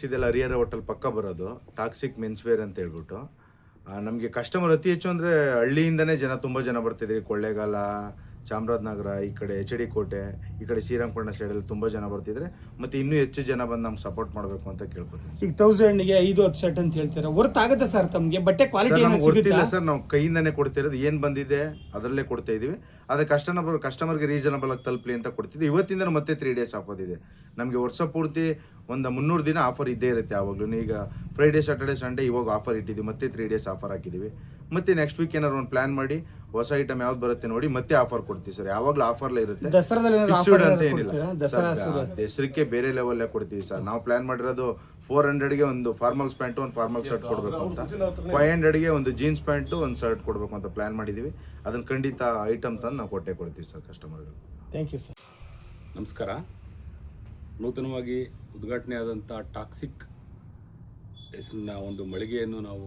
ಇದೆಲ್ಲ ಹರಿಹರ ಹೋಟೆಲ್ ಪಕ್ಕ ಬರೋದು ಟಾಕ್ಸಿಕ್ ಮೆನ್ಸ್ ವೇರ್ ಅಂತ ಹೇಳ್ಬಿಟ್ಟು ನಮಗೆ ಕಸ್ಟಮರ್ ಅತಿ ಹೆಚ್ಚು ಅಂದರೆ ಹಳ್ಳಿಯಿಂದನೇ ತುಂಬ ಜನ ಬರ್ತಿದ್ದೀವಿ. ಕೊಳ್ಳೇಗಾಲ, ಚಾಮರಾಜನಗರ, ಈ ಕಡೆ ಎಚ್ ಡಿ ಕೋಟೆ, ಈ ಕಡೆ ಶ್ರೀರಂಗಪಟ್ಟಣ ಸೈಡಲ್ಲಿ ತುಂಬ ಜನ ಬರ್ತಿದ್ರೆ ಮತ್ತು ಇನ್ನೂ ಹೆಚ್ಚು ಜನ ಬಂದು ನಮ್ಗೆ ಸಪೋರ್ಟ್ ಮಾಡಬೇಕು ಅಂತ ಕೇಳ್ಕೊತೀನಿ. ಈಗ 1000ಗೆ 5-10 ಶರ್ಟ್ ಅಂತ ಹೇಳ್ತೀರಾ, ವರ್ತ್ ಆಗುತ್ತೆ ಸರ್ ತಮಗೆ? ಬಟ್ಟೆ ಕ್ವಾಲಿಟಿ ಗೊತ್ತಿಲ್ಲ ಸರ್, ನಾವು ಕೈಯಿಂದನೇ ಕೊಡ್ತಿರೋದು. ಏನು ಬಂದಿದೆ ಅದರಲ್ಲೇ ಕೊಡ್ತಾ ಇದೀವಿ. ಆದರೆ ಕಸ್ಟಮರ್ಗೆ ರೀಸನಬಲ್ ಆಗಿ ತಲುಪಲಿ ಅಂತ ಕೊಡ್ತಿದ್ವಿ. ಇವತ್ತಿಂದ ಮತ್ತೆ 3 ಡೇಸ್ ಹಾಕೋದಿದೆ ನಮಗೆ. ವರ್ಷ ಪೂರ್ತಿ ಒಂದು 300 ದಿನ ಆಫರ್ ಇದ್ದೇ ಇರುತ್ತೆ ಯಾವಾಗಲೂ. ಈಗ ಫ್ರೈಡೇ, ಸ್ಯಾಟರ್ಡೆ, ಸಂಡೇ ಇವಾಗ ಆಫರ್ ಇಟ್ಟಿದ್ದೀವಿ. ಮತ್ತೆ 3 ಡೇಸ್ ಆಫರ್ ಹಾಕಿದ್ದೀವಿ. ಮತ್ತೆ ನೆಕ್ಸ್ಟ್ ವೀಕ್ ಏನಾದ್ರು ಒಂದು ಪ್ಲಾನ್ ಮಾಡಿ ಹೊಸ ಐಟಮ್ ಯಾವ್ದು ಬರುತ್ತೆ ನೋಡಿ ಮತ್ತೆ ಆಫರ್ ಕೊಡ್ತೀವಿ ಸರ್. ಯಾವಾಗಲೂ ಆಫರ್ಲೇ ಇರುತ್ತೆ, ಫಿಕ್ಸ್ಡ್ ಅಂತ ಏನಿಲ್ಲ. ಹೆಸರಿಗೆ ಬೇರೆ ಲೆವೆಲ್ಲೇ ಕೊಡ್ತೀವಿ ಸರ್. ನಾವು ಪ್ಲಾನ್ ಮಾಡಿರೋದು 400ಗೆ ಒಂದು ಫಾರ್ಮಲ್ಸ್ ಪ್ಯಾಂಟು, ಒಂದು ಫಾರ್ಮಲ್ ಶರ್ಟ್ ಕೊಡಬೇಕು ಅಂತ, 500ಗೆ ಒಂದು ಜೀನ್ಸ್ ಪ್ಯಾಂಟು, ಒಂದು ಶರ್ಟ್ ಕೊಡಬೇಕು ಅಂತ ಪ್ಲಾನ್ ಮಾಡಿದ್ದೀವಿ. ಅದನ್ನು ಖಂಡಿತ ಐಟಮ್ ತಂದು ನಾವು ಕೊಡ್ತೀವಿ ಸರ್ ಕಸ್ಟಮರ್ಗಳು. Thank you sir. ನಮಸ್ಕಾರ. ನೂತನವಾಗಿ ಉದ್ಘಾಟನೆ ಆದಂಥ ಟಾಕ್ಸಿಕ್ ಹೆಸರಿನ ಒಂದು ಮಳಿಗೆಯನ್ನು ನಾವು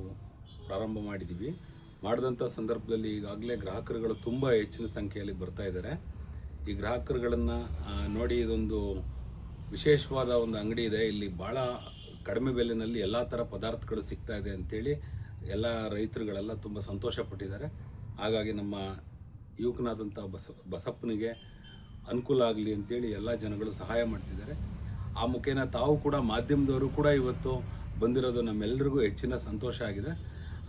ಪ್ರಾರಂಭ ಮಾಡಿದ್ದೀವಿ. ಮಾಡಿದಂಥ ಸಂದರ್ಭದಲ್ಲಿ ಈಗಾಗಲೇ ಗ್ರಾಹಕರುಗಳು ತುಂಬ ಹೆಚ್ಚಿನ ಸಂಖ್ಯೆಯಲ್ಲಿ ಬರ್ತಾ ಇದ್ದಾರೆ. ಈ ಗ್ರಾಹಕರುಗಳನ್ನು ನೋಡಿ ಇದೊಂದು ವಿಶೇಷವಾದ ಒಂದು ಅಂಗಡಿ ಇದೆ, ಇಲ್ಲಿ ಭಾಳ ಕಡಿಮೆ ಬೆಲೆಯಲ್ಲಿ ಎಲ್ಲ ಥರ ಪದಾರ್ಥಗಳು ಸಿಗ್ತಾ ಇದೆ ಅಂಥೇಳಿ ಎಲ್ಲ ರೈತರುಗಳೆಲ್ಲ ತುಂಬ ಸಂತೋಷಪಟ್ಟಿದ್ದಾರೆ. ಹಾಗಾಗಿ ನಮ್ಮ ಯುವಕನಾದಂಥ ಬಸಪ್ಪನಿಗೆ ಅನುಕೂಲ ಆಗಲಿ ಅಂತೇಳಿ ಎಲ್ಲ ಜನಗಳು ಸಹಾಯ ಮಾಡ್ತಿದ್ದಾರೆ. ಆ ಮುಖೇನ ತಾವು ಕೂಡ ಮಾಧ್ಯಮದವರು ಕೂಡ ಇವತ್ತು ಬಂದಿರೋದು ನಮ್ಮೆಲ್ಲರಿಗೂ ಹೆಚ್ಚಿನ ಸಂತೋಷ ಆಗಿದೆ.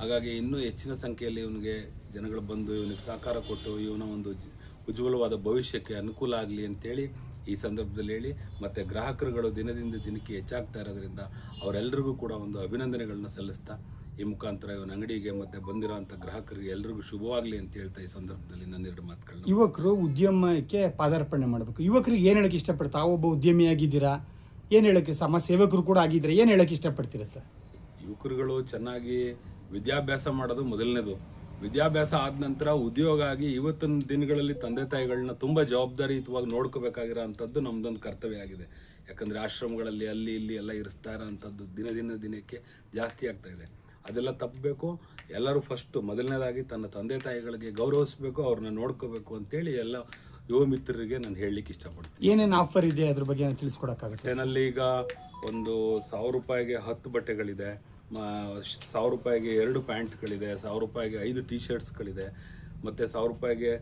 ಹಾಗಾಗಿ ಇನ್ನೂ ಹೆಚ್ಚಿನ ಸಂಖ್ಯೆಯಲ್ಲಿ ಇವನಿಗೆ ಜನಗಳು ಬಂದು ಇವನಿಗೆ ಸಹಕಾರ ಕೊಟ್ಟು ಇವನ ಒಂದು ಉಜ್ವಲವಾದ ಭವಿಷ್ಯಕ್ಕೆ ಅನುಕೂಲ ಆಗಲಿ ಅಂತೇಳಿ ಈ ಸಂದರ್ಭದಲ್ಲಿ ಹೇಳಿ, ಮತ್ತು ಗ್ರಾಹಕರುಗಳು ದಿನದಿಂದ ದಿನಕ್ಕೆ ಹೆಚ್ಚಾಗ್ತಾ ಇರೋದ್ರಿಂದ ಅವರೆಲ್ಲರಿಗೂ ಕೂಡ ಒಂದು ಅಭಿನಂದನೆಗಳನ್ನ ಸಲ್ಲಿಸ್ತಾ ಈ ಮುಖಾಂತರ ಇವನ ಅಂಗಡಿಗೆ ಮತ್ತು ಬಂದಿರೋಂಥ ಗ್ರಾಹಕರಿಗೆ ಎಲ್ರಿಗೂ ಶುಭವಾಗಲಿ ಅಂತ ಹೇಳ್ತಾ ಈ ಸಂದರ್ಭದಲ್ಲಿ ನನ್ನೆರಡು ಮಾತುಗಳನ್ನ. ಯುವಕರು ಉದ್ಯಮಕ್ಕೆ ಪಾದಾರ್ಪಣೆ ಮಾಡಬೇಕು. ಯುವಕರಿಗೆ ಏನು ಹೇಳೋಕ್ಕೆ ಇಷ್ಟಪಡ್ತಾರೆ? ತಾವೊಬ್ಬ ಉದ್ಯಮಿಯಾಗಿದ್ದೀರಾ, ಏನು ಹೇಳೋಕ್ಕೆ, ಸಮಾಜ ಸೇವಕರು ಕೂಡ ಆಗಿದ್ದೀರಾ, ಏನು ಹೇಳೋಕ್ಕೆ ಇಷ್ಟಪಡ್ತೀರಾ ಸರ್? ಯುವಕರುಗಳು ಚೆನ್ನಾಗಿ ವಿದ್ಯಾಭ್ಯಾಸ ಮಾಡೋದು ಮೊದಲನೇದು. ವಿದ್ಯಾಭ್ಯಾಸ ಆದ ನಂತರ ಉದ್ಯೋಗ ಆಗಿ ಇವತ್ತಿನ ದಿನಗಳಲ್ಲಿ ತಂದೆ ತಾಯಿಗಳನ್ನ ತುಂಬ ಜವಾಬ್ದಾರಿಯುತವಾಗಿ ನೋಡ್ಕೋಬೇಕಾಗಿರೋ ಅಂಥದ್ದು ನಮ್ಮದೊಂದು ಕರ್ತವ್ಯ ಆಗಿದೆ. ಯಾಕಂದರೆ ಆಶ್ರಮಗಳಲ್ಲಿ ಅಲ್ಲಿ ಇಲ್ಲಿ ಎಲ್ಲ ಇರಿಸ್ತಾ ಇರೋ ಅಂಥದ್ದು ದಿನಕ್ಕೆ ಜಾಸ್ತಿ ಆಗ್ತಾ ಇದೆ. ಅದೆಲ್ಲ ತಪ್ಪಬೇಕು. ಎಲ್ಲರೂ ಫಸ್ಟು ಮೊದಲನೇದಾಗಿ ತನ್ನ ತಂದೆ ತಾಯಿಗಳಿಗೆ ಗೌರವಿಸಬೇಕು, ಅವ್ರನ್ನ ನೋಡ್ಕೋಬೇಕು ಅಂತೇಳಿ ಎಲ್ಲ ಯುವ ಮಿತ್ರರಿಗೆ ನಾನು ಹೇಳಲಿಕ್ಕೆ ಇಷ್ಟಪಡ್ತೀನಿ. ಏನೇನು ಆಫರ್ ಇದೆ ಅದ್ರ ಬಗ್ಗೆ ತಿಳಿಸ್ಕೊಡೋಕ್ಕಾಗುತ್ತೆ? ಏನಲ್ಲಿ ಈಗ ಒಂದು 1000 ರೂಪಾಯಿಗೆ 10 ಬಟ್ಟೆಗಳಿದೆ, 1000 ರೂಪಾಯಿಗೆ 2 ಪ್ಯಾಂಟ್ಗಳಿದೆ, 1000 ರೂಪಾಯಿಗೆ 5 ಟೀ ಶರ್ಟ್ಸ್ಗಳಿದೆ, ಮತ್ತು 1000 ರೂಪಾಯಿಗೆ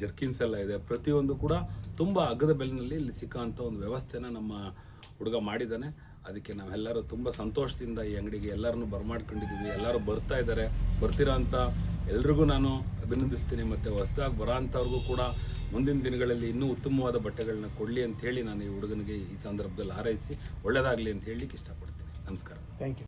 ಜರ್ಕಿನ್ಸ್ ಎಲ್ಲ ಇದೆ. ಪ್ರತಿಯೊಂದು ಕೂಡ ತುಂಬ ಅಗ್ಗದ ಬೆಲೆಯಲ್ಲಿ ಇಲ್ಲಿ ಸಿಕ್ಕೋಂಥ ಒಂದು ವ್ಯವಸ್ಥೆನ ನಮ್ಮ ಹುಡುಗ ಮಾಡಿದ್ದಾನೆ. ಅದಕ್ಕೆ ನಾವೆಲ್ಲರೂ ತುಂಬ ಸಂತೋಷದಿಂದ ಈ ಅಂಗಡಿಗೆ ಎಲ್ಲರನ್ನೂ ಬರಮಾಡ್ಕೊಂಡಿದ್ದೀವಿ. ಎಲ್ಲರೂ ಬರ್ತಾ ಇದ್ದಾರೆ. ಬರ್ತಿರೋ ಅಂಥ ಎಲ್ರಿಗೂ ನಾನು ಅಭಿನಂದಿಸ್ತೀನಿ. ಮತ್ತು ಹೊಸದಾಗಿ ಬರೋ ಅಂಥವ್ರಿಗೂ ಕೂಡ ಮುಂದಿನ ದಿನಗಳಲ್ಲಿ ಇನ್ನೂ ಉತ್ತಮವಾದ ಬಟ್ಟೆಗಳನ್ನ ಕೊಡಲಿ ಅಂತ ಹೇಳಿ ನಾನು ಈ ಹುಡುಗನಿಗೆ ಈ ಸಂದರ್ಭದಲ್ಲಿ ಹಾರೈಸಿ ಒಳ್ಳೆಯದಾಗಲಿ ಅಂತ ಹೇಳಲಿಕ್ಕೆ ಇಷ್ಟಪಡ್ತೀನಿ. ನಮಸ್ಕಾರ. Thank you.